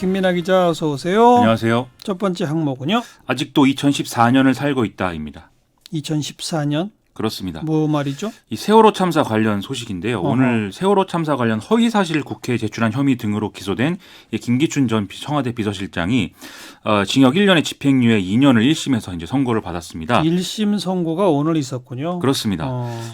김민하 기자 어서 오세요. 안녕하세요. 첫 번째 항목은요. 아직도 2014년을 살고 있다입니다. 2014년? 그렇습니다. 뭐 말이죠? 이 세월호 참사 관련 소식인데요. 어허. 오늘 세월호 참사 관련 허위사실 국회에 제출한 혐의 등으로 기소된 김기춘 전 청와대 비서실장이 징역 1년에 집행유예 2년을 1심에서 이제 선고를 받았습니다. 1심 선고가 오늘 있었군요. 그렇습니다.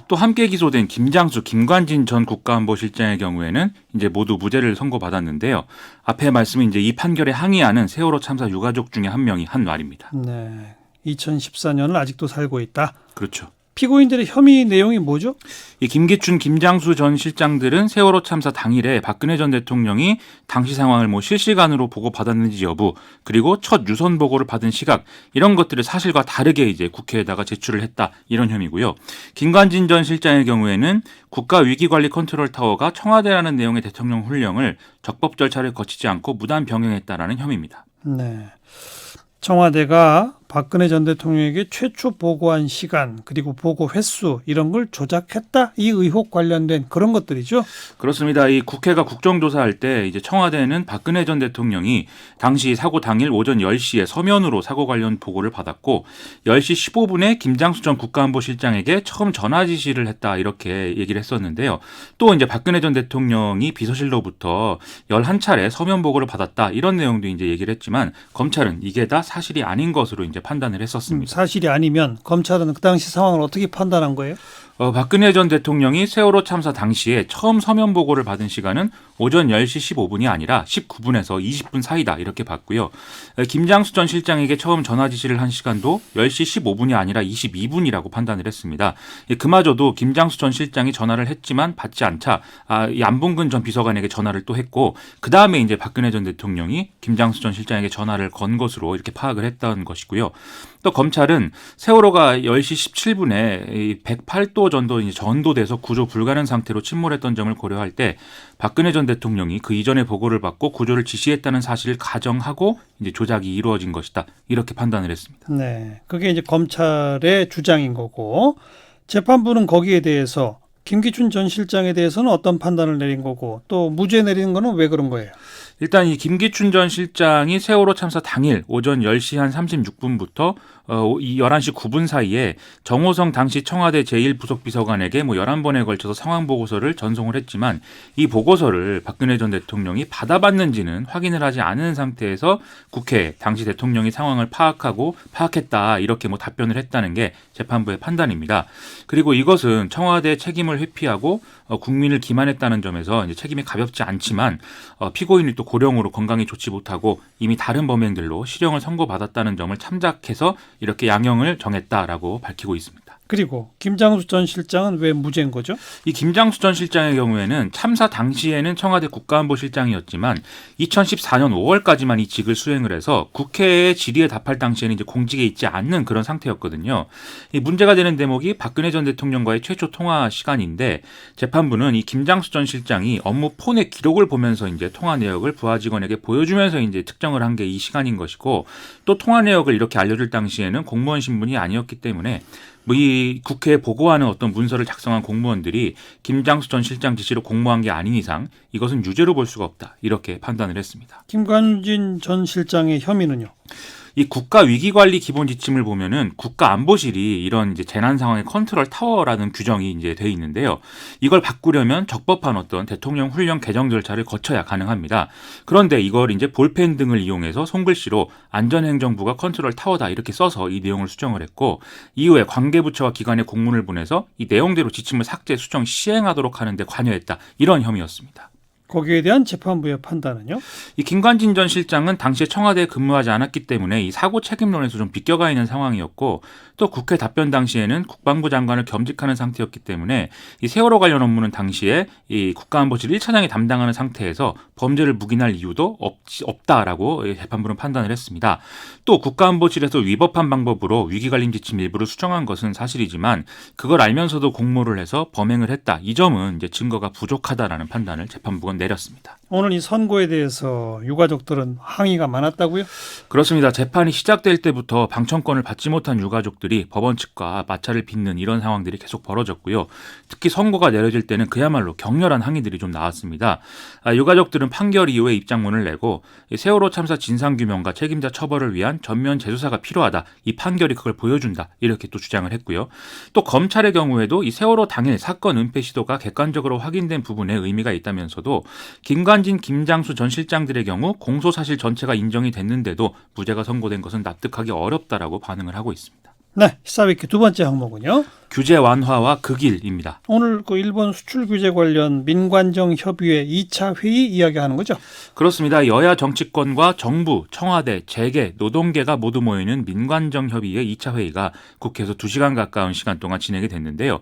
또 함께 기소된 김장수, 김관진 전 국가안보실장의 경우에는 이제 모두 무죄를 선고받았는데요. 앞에 말씀은 이제 이 판결에 항의하는 세월호 참사 유가족 중에 한 명이 한 말입니다. 네. 2014년을 아직도 살고 있다. 그렇죠. 피고인들의 혐의 내용이 뭐죠? 이 김기춘, 김장수 전 실장들은 세월호 참사 당일에 박근혜 전 대통령이 당시 상황을 실시간으로 보고 받았는지 여부, 그리고 첫 유선 보고를 받은 시각, 이런 것들을 사실과 다르게 이제 국회에다가 제출을 했다, 이런 혐의고요. 김관진 전 실장의 경우에는 국가위기관리 컨트롤 타워가 청와대라는 내용의 대통령 훈령을 적법 절차를 거치지 않고 무단 변경했다라는 혐의입니다. 네. 청와대가 박근혜 전 대통령에게 최초 보고한 시간 그리고 보고 횟수 이런 걸 조작했다, 이 의혹 관련된 그런 것들이죠. 그렇습니다. 이 국회가 국정조사할 때 이제 청와대는 박근혜 전 대통령이 당시 사고 당일 오전 10시에 서면으로 사고 관련 보고를 받았고 10시 15분에 김장수 전 국가안보실장에게 처음 전화 지시를 했다, 이렇게 얘기를 했었는데요. 또 이제 박근혜 전 대통령이 비서실로부터 11차례 서면 보고를 받았다, 이런 내용도 이제 얘기를 했지만 검찰은 이게 다 사실이 아닌 것으로 이제 판단을 했었습니다. 사실이 아니면 검찰은 그 당시 상황을 어떻게 판단한 거예요? 박근혜 전 대통령이 세월호 참사 당시에 처음 서면 보고를 받은 시간은 오전 10시 15분이 아니라 19분에서 20분 사이다, 이렇게 봤고요. 김장수 전 실장에게 처음 전화 지시를 한 시간도 10시 15분이 아니라 22분이라고 판단을 했습니다. 그마저도 김장수 전 실장이 전화를 했지만 받지 않자 이 안봉근 전 비서관에게 전화를 또 했고, 그 다음에 이제 박근혜 전 대통령이 김장수 전 실장에게 전화를 건 것으로 이렇게 파악을 했던 것이고요. 또 검찰은 세월호가 10시 17분에 108도 정도 이제 전도돼서 구조 불가능 상태로 침몰했던 점을 고려할 때 박근혜 전 대통령이 그 이전에 보고를 받고 구조를 지시했다는 사실을 가정하고 이제 조작이 이루어진 것이다, 이렇게 판단을 했습니다. 네, 그게 이제 검찰의 주장인 거고, 재판부는 거기에 대해서 김기춘 전 실장에 대해서는 어떤 판단을 내린 거고, 또 무죄 내리는 거는 왜 그런 거예요? 일단 이 김기춘 전 실장이 세월호 참사 당일 오전 10시 한 36분부터 이 11시 9분 사이에 정호성 당시 청와대 제1부속비서관에게 11번에 걸쳐서 상황 보고서를 전송을 했지만 이 보고서를 박근혜 전 대통령이 받아봤는지는 확인을 하지 않은 상태에서 국회에 당시 대통령이 상황을 파악했다, 이렇게 답변을 했다는 게 재판부의 판단입니다. 그리고 이것은 청와대의 책임을 회피하고 국민을 기만했다는 점에서 이제 책임이 가볍지 않지만 피고인이 또 고령으로 건강이 좋지 못하고 이미 다른 범행들로 실형을 선고받았다는 점을 참작해서 이렇게 양형을 정했다라고 밝히고 있습니다. 그리고 김장수 전 실장은 왜 무죄인 거죠? 이 김장수 전 실장의 경우에는 참사 당시에는 청와대 국가안보실장이었지만 2014년 5월까지만 이 직을 수행을 해서 국회의 질의에 답할 당시에는 이제 공직에 있지 않는 그런 상태였거든요. 이 문제가 되는 대목이 박근혜 전 대통령과의 최초 통화 시간인데 재판부는 이 김장수 전 실장이 업무 폰의 기록을 보면서 이제 통화 내역을 부하 직원에게 보여주면서 이제 특정을 한 게 이 시간인 것이고, 또 통화 내역을 이렇게 알려줄 당시에는 공무원 신분이 아니었기 때문에 이 국회에 보고하는 어떤 문서를 작성한 공무원들이 김장수 전 실장 지시로 공모한 게 아닌 이상 이것은 유죄로 볼 수가 없다, 이렇게 판단을 했습니다. 김관진 전 실장의 혐의는요? 이 국가위기관리 기본 지침을 보면은 국가안보실이 이런 이제 재난 상황의 컨트롤 타워라는 규정이 이제 돼 있는데요. 이걸 바꾸려면 적법한 어떤 대통령 훈령 개정 절차를 거쳐야 가능합니다. 그런데 이걸 이제 볼펜 등을 이용해서 손글씨로 안전행정부가 컨트롤 타워다, 이렇게 써서 이 내용을 수정을 했고, 이후에 관계부처와 기관에 공문을 보내서 이 내용대로 지침을 삭제, 수정, 시행하도록 하는 데 관여했다, 이런 혐의였습니다. 거기에 대한 재판부의 판단은요? 이 김관진 전 실장은 당시에 청와대에 근무하지 않았기 때문에 이 사고 책임론에서 좀 비껴가 있는 상황이었고, 또 국회 답변 당시에는 국방부 장관을 겸직하는 상태였기 때문에 이 세월호 관련 업무는 당시에 이 국가안보실 1차장이 담당하는 상태에서 범죄를 묵인할 이유도 없다라고 재판부는 판단을 했습니다. 또 국가안보실에서 위법한 방법으로 위기관리 지침 일부를 수정한 것은 사실이지만 그걸 알면서도 공모를 해서 범행을 했다, 이 점은 이제 증거가 부족하다라는 판단을 재판부가 내렸습니다. 오늘 이 선고에 대해서 유가족들은 항의가 많았다고요? 그렇습니다. 재판이 시작될 때부터 방청권을 받지 못한 유가족들이 법원 측과 마찰을 빚는 이런 상황들이 계속 벌어졌고요. 특히 선고가 내려질 때는 그야말로 격렬한 항의들이 좀 나왔습니다. 유가족들은 판결 이후에 입장문을 내고 세월호 참사 진상규명과 책임자 처벌을 위한 전면 재수사가 필요하다. 이 판결이 그걸 보여준다. 이렇게 또 주장을 했고요. 또 검찰의 경우에도 이 세월호 당일 사건 은폐 시도가 객관적으로 확인된 부분에 의미가 있다면서도 김관진, 김장수 전 실장들의 경우 공소사실 전체가 인정이 됐는데도 무죄가 선고된 것은 납득하기 어렵다라고 반응을 하고 있습니다. 네, 시사위키 두 번째 항목은요. 규제 완화와 극일입니다. 오늘 그 일본 수출 규제 관련 민관정 협의회 2차 회의 이야기하는 거죠? 그렇습니다. 여야 정치권과 정부, 청와대, 재계, 노동계가 모두 모이는 민관정 협의회 2차 회의가 국회에서 2시간 가까운 시간 동안 진행이 됐는데요.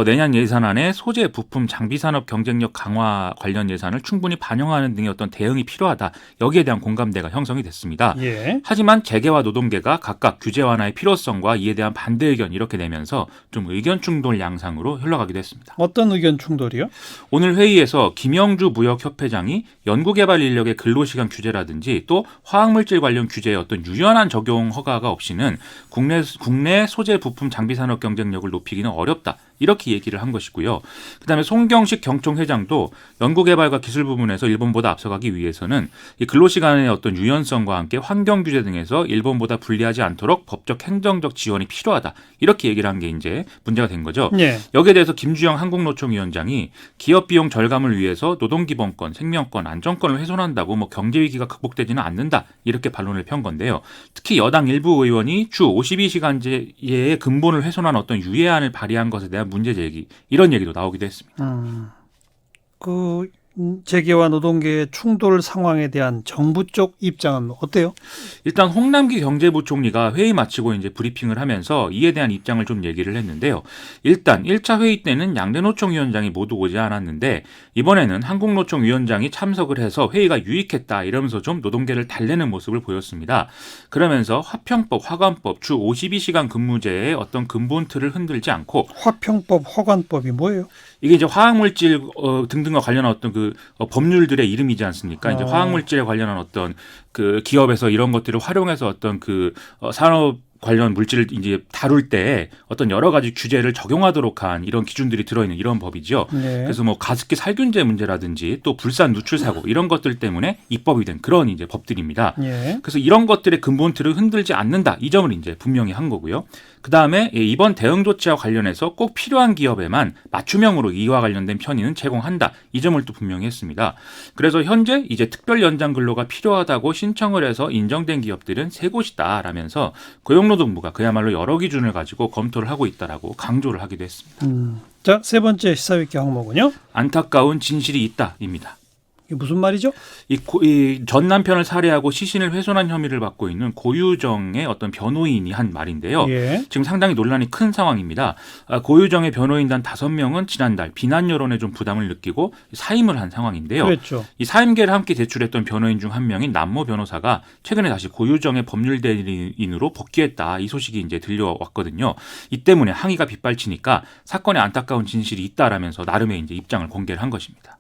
내년 예산안에 소재, 부품, 장비 산업 경쟁력 강화 관련 예산을 충분히 반영하는 등의 어떤 대응이 필요하다. 여기에 대한 공감대가 형성이 됐습니다. 예. 하지만 재계와 노동계가 각각 규제 완화의 필요성과 이에 대한 반대 의견 이렇게 내면서 좀 의견 충돌 양상으로 흘러가기도 했습니다. 어떤 의견 충돌이요? 오늘 회의에서 김영주 무역협회장이 연구개발 인력의 근로시간 규제라든지 또 화학물질 관련 규제의 어떤 유연한 적용 허가가 없이는 국내 소재 부품 장비 산업 경쟁력을 높이기는 어렵다. 이렇게 얘기를 한 것이고요. 그다음에 송경식 경총회장도 연구개발과 기술 부문에서 일본보다 앞서가기 위해서는 이 근로시간의 어떤 유연성과 함께 환경 규제 등에서 일본보다 불리하지 않도록 법적 행정적 지원이 필요하다. 이렇게 얘기를 한 게 이제 문제가 된 거죠. 예. 여기에 대해서 김주영 한국노총위원장이 기업 비용 절감을 위해서 노동기본권, 생명권, 안전권을 훼손한다고 경제 위기가 극복되지는 않는다. 이렇게 반론을 편 건데요. 특히 여당 일부 의원이 주 52시간제의 근본을 훼손한 어떤 유예안을 발의한 것에 대한 문제 제기 이런 얘기도 나오기도 했습니다. 그 재계와 노동계의 충돌 상황에 대한 정부 쪽 입장은 어때요? 일단 홍남기 경제부총리가 회의 마치고 이제 브리핑을 하면서 이에 대한 입장을 좀 얘기를 했는데요. 일단 1차 회의 때는 양대 노총위원장이 모두 오지 않았는데 이번에는 한국노총위원장이 참석을 해서 회의가 유익했다 이러면서 좀 노동계를 달래는 모습을 보였습니다. 그러면서 화평법, 화관법, 주 52시간 근무제의 어떤 근본 틀을 흔들지 않고 화평법, 허관법이 뭐예요? 이게 이제 화학물질 등등과 관련한 어떤 그 법률들의 이름이지 않습니까? 이제 화학물질에 관련한 어떤 그 기업에서 이런 것들을 활용해서 어떤 그 산업 관련 물질을 이제 다룰 때 어떤 여러 가지 규제를 적용하도록 한 이런 기준들이 들어있는 이런 법이죠. 네. 그래서 가습기 살균제 문제라든지 또 불산 누출 사고 이런 것들 때문에 입법이 된 그런 이제 법들입니다. 예. 그래서 이런 것들의 근본 틀을 흔들지 않는다. 이 점을 이제 분명히 한 거고요. 그 다음에 이번 대응 조치와 관련해서 꼭 필요한 기업에만 맞춤형으로 이와 관련된 편의는 제공한다. 이 점을 또 분명히 했습니다. 그래서 현재 이제 특별 연장 근로가 필요하다고 신청을 해서 인정된 기업들은 3곳이다라면서 고용노동부가 그야말로 여러 기준을 가지고 검토를 하고 있다라고 강조를 하기도 했습니다. 자, 세 번째 시사위키 항목은요. 안타까운 진실이 있다입니다. 이게 무슨 말이죠? 이 전 남편을 살해하고 시신을 훼손한 혐의를 받고 있는 고유정의 어떤 변호인이 한 말인데요. 예. 지금 상당히 논란이 큰 상황입니다. 고유정의 변호인단 5명은 지난달 비난 여론에 좀 부담을 느끼고 사임을 한 상황인데요. 그랬죠. 이 사임계를 함께 제출했던 변호인 중 한 명인 남모 변호사가 최근에 다시 고유정의 법률 대리인으로 복귀했다. 이 소식이 이제 들려왔거든요. 이 때문에 항의가 빗발치니까 사건에 안타까운 진실이 있다라면서 나름의 이제 입장을 공개를 한 것입니다.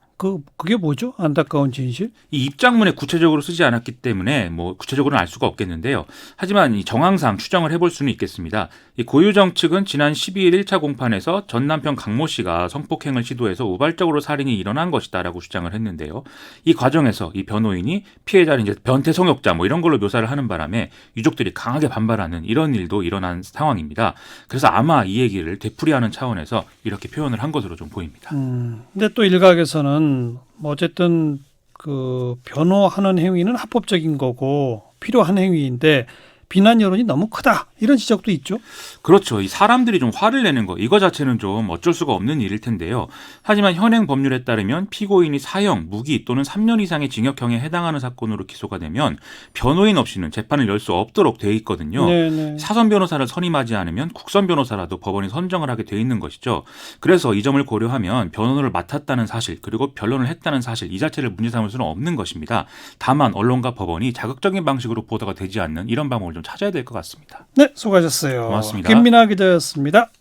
그게 뭐죠? 안타까운 진실? 이 입장문에 구체적으로 쓰지 않았기 때문에 구체적으로는 알 수가 없겠는데요. 하지만 이 정황상 추정을 해볼 수는 있겠습니다. 이 고유정 측은 지난 12일 1차 공판에서 전 남편 강모 씨가 성폭행을 시도해서 우발적으로 살인이 일어난 것이다라고 주장을 했는데요. 이 과정에서 이 변호인이 피해자를 이제 변태 성욕자 이런 걸로 묘사를 하는 바람에 유족들이 강하게 반발하는 이런 일도 일어난 상황입니다. 그래서 아마 이 얘기를 되풀이하는 차원에서 이렇게 표현을 한 것으로 좀 보입니다. 근데 또 일각에서는 어쨌든 그 변호하는 행위는 합법적인 거고 필요한 행위인데 비난 여론이 너무 크다 이런 지적도 있죠. 그렇죠. 이 사람들이 좀 화를 내는 거 이거 자체는 좀 어쩔 수가 없는 일일 텐데요. 하지만 현행 법률에 따르면 피고인이 사형, 무기 또는 3년 이상의 징역형에 해당하는 사건으로 기소가 되면 변호인 없이는 재판을 열 수 없도록 돼 있거든요. 네네. 사선 변호사를 선임하지 않으면 국선 변호사라도 법원이 선정을 하게 돼 있는 것이죠. 그래서 이 점을 고려하면 변호를 맡았다는 사실 그리고 변론을 했다는 사실 이 자체를 문제 삼을 수는 없는 것입니다. 다만 언론과 법원이 자극적인 방식으로 보도가 되지 않는 이런 방법을 좀 찾아야 될 것 같습니다. 네, 수고하셨어요. 고맙습니다. 김민아 기자였습니다.